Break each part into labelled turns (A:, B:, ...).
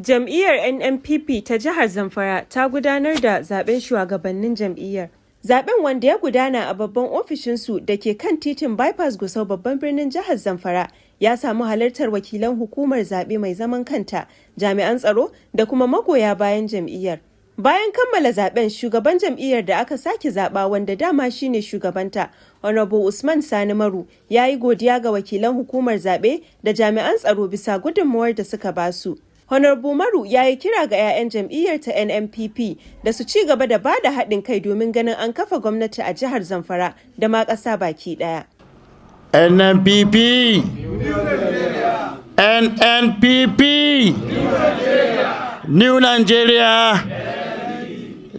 A: Jam'iyyar Nnpp ta Jihar Zamfara ta gudanar da zaben shugabannin jam'iyyar. Zaben wanda ya gudana a babban ofishinsu da ke kan titin Bypass Gusau babban birnin Jihar Zamfara ya samu halartar wakilan hukumar zaɓe mai zaman kanta, jami'an tsaro da kuma magoya bayan jam'iyyar. Bayan kammala zaben, shugaban jam'iyyar da aka sake zaɓa wanda dama shine shugabanta, Honorable Usman Sani Maru, ya yi godiya ga wakilan hukumar zaɓe da jami'an tsaro bisa gudunmawar da suka basu. Honorable Maru ya yi kira ga 'ya'yan jam'iyyar ta Nnpp da su ci gaba da bada haɗin kai domin ganin an kafa gwamnati a jihar Zamfara da ma ƙasa baki ɗaya.
B: Nnpp! Nnpp! New Nigeria!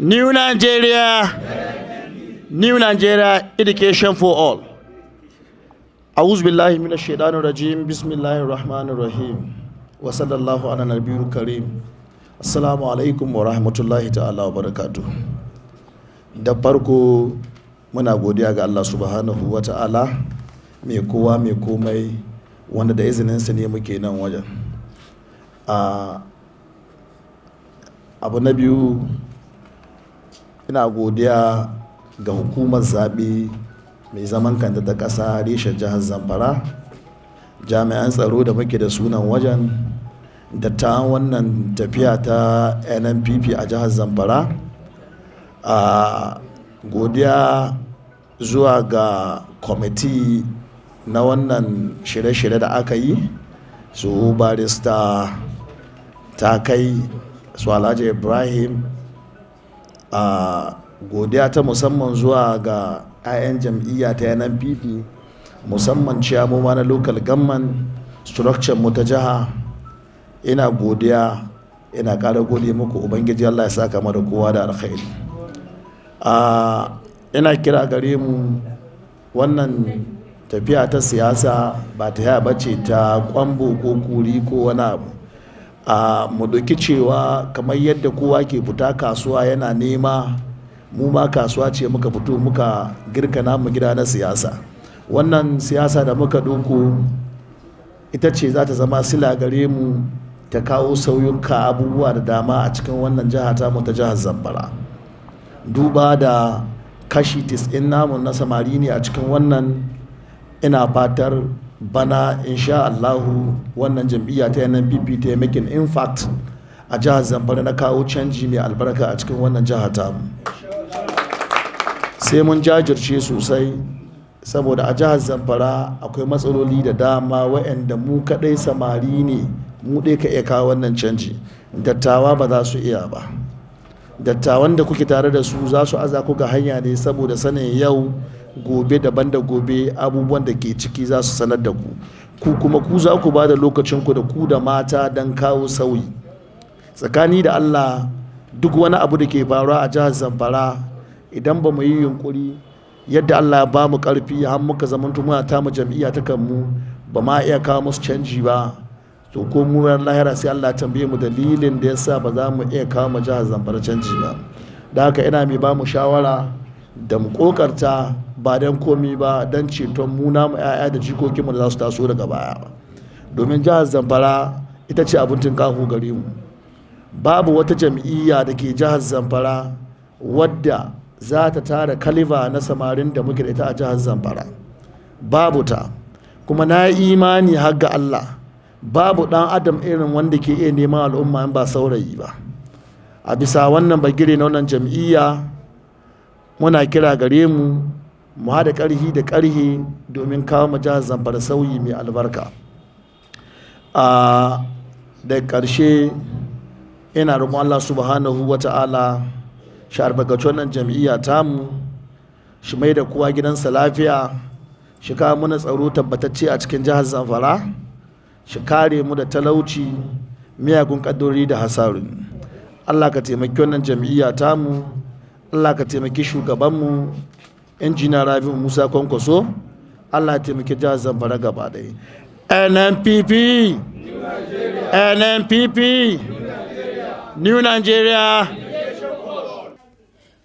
B: New Nigeria! New Nigeria Education for all. A'udhu billahi minash shaitanir rajim. Bismillahir rahmanir rahim. Wa sallallahu ala nabiyil karim. Assalamu alaikum wa rahmatullahi ta'ala wa barakatuh. Da farko muna godiya ga Allah subhanahu wa ta'ala mai kowa mai komai wanda da izininsa ne muke nan wajen. Abu na biyu, ina godiya ga hukumar zaɓe mai zaman kanta ta ƙasa reshen jihar Zamfara, jami'an tsaro da muke da sunan wajen, dattawan wannan tafiya ta Nnpp a jihar Zamfara. Godiya zuwa ga kwamiti na wannan shirye-shirye da aka yi, su barista ta kai su Alhaji Ibrahim. Godiya ta musamman zuwa ga 'ya'yan jam'iyya ta Nnpp, musamman ciyamoma na local government structure mu ta jiha. Ina godiya, ina ƙara gode muku, ubangiji Allah ya saka mu da kowa da alkhairi. Ina kira gare mu, wannan tafiya ta siyasa ba ta yaya bace ta kwambo ko kuri ko wani abu. Mu ɗauki cewa kamar yadda kowa ke fita kasuwa yana nema, mu ma kasuwa ce muka fito muka girka namu gida na siyasa. Wannan siyasa da muka ɗauko ita ce za ta zama sila gare mu ta kawo sauyuka abubuwa da dama a cikin wannan jiha ta mu ta jihar Zamfara. Duba da kashi 90 namu na samari ne a cikin wannan, ina fatar bana insha Allahu wannan jam'iyya ta Nnpp ta making impact a jihar Zamfara na kawo canji mai albarka a cikin wannan jiha ta mu. Sai mun jajirce sosai, saboda a jihar Zamfara akwai matsaloli da dama waɗanda mu kaɗai samari ne mu ɗaya ka iya kawo wannan canji. Dattawa ba za su iya ba. Dattawan da kuke tare da su za su aza ku ga hanya ne saboda sanin yau gobe daban da gobe abubuwan da ke ciki za su sanar da ku kuma ku za ku ba da lokacinku da ku da mata don kawo sauyi. Tsakani da Allah, duk wani abu da ke faruwa a jihar Zamfara, idan ba mu yi yunkuri yadda Allah ya ba mu ƙarfi har muka zamanto muna ta mu jam'iyya ta kanmu, ba ma iya kawo musu canji ba, to ko mu ran lahira sai Allah ya tambaye mu dalilin da yasa ba za mu iya kawo mu jihar Zamfara canji ba. Da haka ina mai ba mu shawara da mu kokarta, ba dan komi ba, dan ceton mu namu 'ya'ya da jikokinmu da za su taso daga baya. Domin jihar Zamfara ita ce abin tunƙaho gare mu. Babu wata jam'iyya da ke jihar Zamfara wadda za ta tara kaliba na samarin da muke da ita a jihar Zamfara. Babu ta. Kuma na yi imani har ga Allah, babu ɗan adam irin wanda ke iya neman al'umma in ba saurayi ba. A bisa wannan bagire na wannan jam'iyya, muna kira gare mu mu haɗa ƙarhi da ƙarhi domin kawo mu jihar Zamfara sauyi mai albarka. Da ƙarshe ina roƙon Allah subhanahu wa ta'ala shi albarkaci wannan jam'iyya tamu, shi mai da kowa gidansa lafiya, shi kawo mana tsaro tabbatacce a cikin jihar Zamfara, shi kare mu da talauci, miyagun ƙaddori da hasarin. Allah ka taimaki wannan jam'iyya tamu, Allah ka taimaki shugabanmu injiniya Rabi'u Musa Kwankwaso, Allah ya taimaki jihar Zamfara gaba ɗaya. Nnpp! Nnpp! New Nigeria!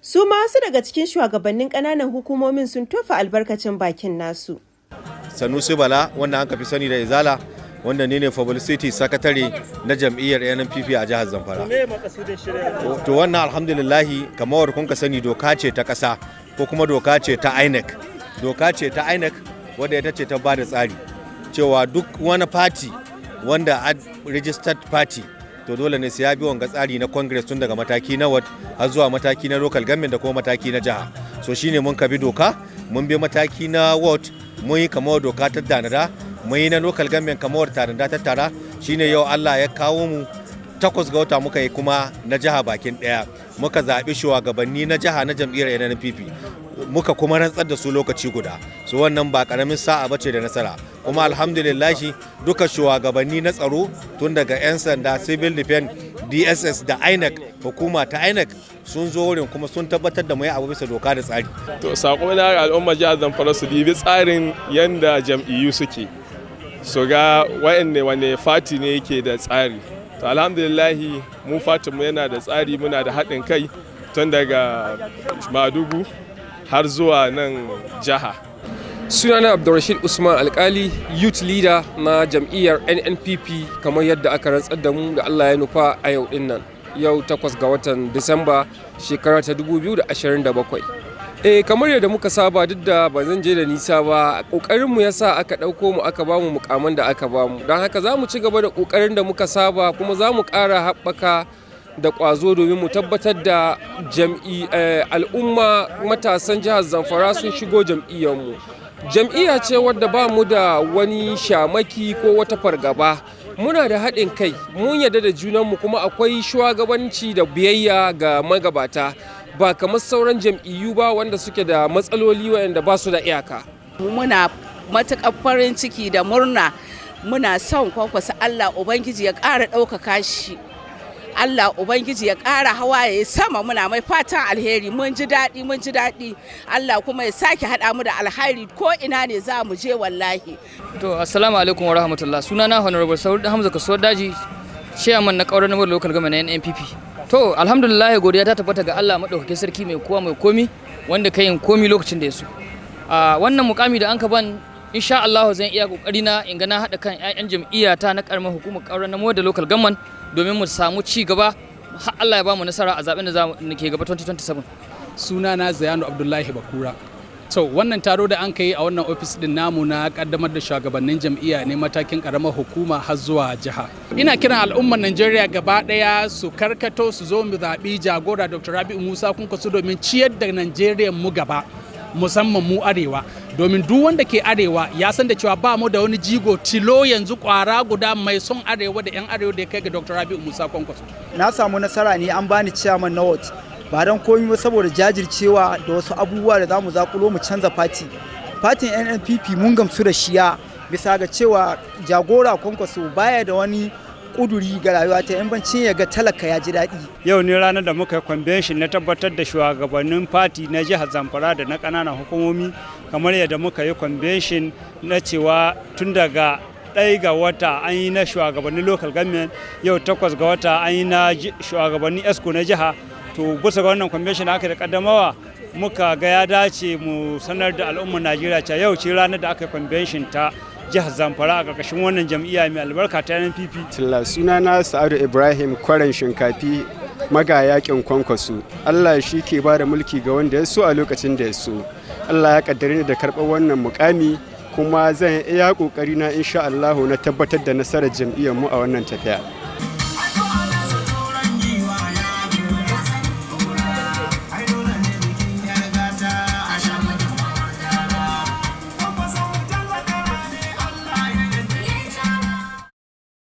A: Su ma wasu daga cikin shugabannin ƙananan hukumomin sun tofa albarkacin bakin nasu.
C: Sanusi Bala, wanda an kafi sani da Izala, wanda ne publicity secretary na jam'iyyar Nnpp a jihar Zamfara. To wannan alhamdulillahi kamar kun ka sani doka ce ta ƙasa ko kuma doka ce ta INEC. Doka ce ta INEC wadda ita ce ta ba da tsari cewa duk wani party wanda a registered party to dole ne sai ya bi wanga tsari na Congress tun daga mataki na ward har zuwa mataki na local government da kuma mataki na jiha. So shine mun ka bi doka, mun bi mataki na ward, mun yi kamar doka ta tanada, mun yi na local government kamar tanada ta tara. Shine yau Allah ya kawo mu 8 ga wata muka yi kuma na jiha bakin daya, muka zaɓi shugabanni na jiha na jam'iyyar Nnpp, muka kuma rantsar da su lokaci guda. So wannan ba karamin sa'a bace da nasara, kuma alhamdulillahi duka shugabanni na tsaro tun daga 'yan sanda, civil defense, DSS da INEC, hukuma ta INEC sun zo wurin kuma sun tabbatar da mai abu bisa doka da tsari.
D: To sako na al'umma jihar Zamfara su dibi tsarin yanda jam'iyyu suke, su ga wane fati ne yake da tsari. To alhamdulillahi mu fatinmu yana da tsari, muna da haɗin kai tun daga Madugu har zuwa nan jiha.
E: Sunana Abdulrashid Usman Alkali, youth leader na jam'iyyar Nnpp, kamar yadda aka rantsar da mu da Allah ya nufa a yau din nan, yau 8 ga watan Disamba shekara ta 2027. Kamar yadda muka saba, duk da ba zan je da nisa ba, kokarinmu ya sa aka ɗauko mu aka bamu mukaman da aka bamu, don haka za mu ci gaba da kokarin da muka saba, kuma za mu ƙara haɓaka da ƙwazo domin mu tabbatar da al'umma matasan jihar Zamfara sun shigo jam'iyyarmu. Jam'iyya ce wadda ba mu da wani shamaki ko wata fargaba, muna da haɗin kai, mun yarda da junanmu, kuma akwai shugabanci da biyayya ga magabata, ba kamar sauran jam'iyyu ba wanda suke da matsaloli waɗanda ba su da iyaka.
F: Muna matuƙar farin ciki da murna, muna son Kwankwasa Allah Ubangiji ya ƙara ɗaukaka shi, Allah Ubangiji ya ƙara hawa ya yi sama, muna mai fatan alheri. Mun ji daɗi, Allah kuma ya sake haɗa mu da alheri ko ina ne za mu je wallahi.
G: To assalamu alaikum wa rahmatullah, sunana Honorable Saud Hamza Kasuwar Daji, chairman na ƙaurar namar local government na Nnpp. To alhamdulillah, godiya ta tabbata ga Allah maɗaukakin sarki mai kowa mai komi, wanda ka yin komi lokacin da ya so. Wannan mukami da an ka ban, insha Allah zan iya kokari na in ga na haɗa kan 'ya'yan jam'iyyata na ƙaramar hukumar ƙaurar namar da local government domin mu samu ci gaba, har Allah ya ba mu nasara a zaben da ke gaba 2027.
H: Sunana Zayanu Abdullahi Bakura. To wannan taro da an kai a wannan ofis din namu na kaddamar da shugabannin jam'iyya ne matakin karamar hukuma har zuwa jiha. Ina kiran al'ummar Najeriya gaba daya su karkato su zo mu zaɓi jagora Dr. Rabi'u Musa Kwankwaso domin ciyar da Najeriya mu gaba, musamman mu arewa, domin duk wanda ke arewa ya san da cewa ba mu da wani jigo tilo yanzu kwara guda mai son arewa da 'yan arewa da ya kai ga Dr. Rabi'u Musa Kwankwaso.
I: Na samu nasara ne, an bani chairman na ward, ba don komai ba saboda jajircewa da wasu abubuwa da zamu zakulo mu canza fatin Nnpp. Mun gamsu da shiya bisa ga cewa jagora Kwankwaso baya da wani kuduri ga rayuwa ta, yan bancin ya ga talaka ya ji daɗi.
J: Yau ne ranar da muka yi convention na tabbatar da shugabannin fati na jihar Zamfara da na ƙananan hukumomi, kamar yadda muka yi convention na cewa tun daga 1 ga wata an yi na shugabannin local government, yau 8 ga wata an yi na shugabannin ESCO na jiha. To bisa ga wannan convention aka da kaddamawa, muka ga ya dace mu sanar da al'ummar Najeriya cewa yau ce ranar da aka yi convention ta jihar Zamfara a ƙarƙashin wannan jam'iyya mai albarka ta Nnpp.
K: Sunana Sa'adu Ibrahim Kwaran Shinkafi, magayakin Kwankwaso. Allah shi ke ba da mulki ga wanda ya so a lokacin da ya so. Allah ya kaddare ni da karɓar wannan mukami, kuma zan iya ƙoƙari na insha Allah na tabbatar da nasarar jam'iyyar mu a wannan tafiya.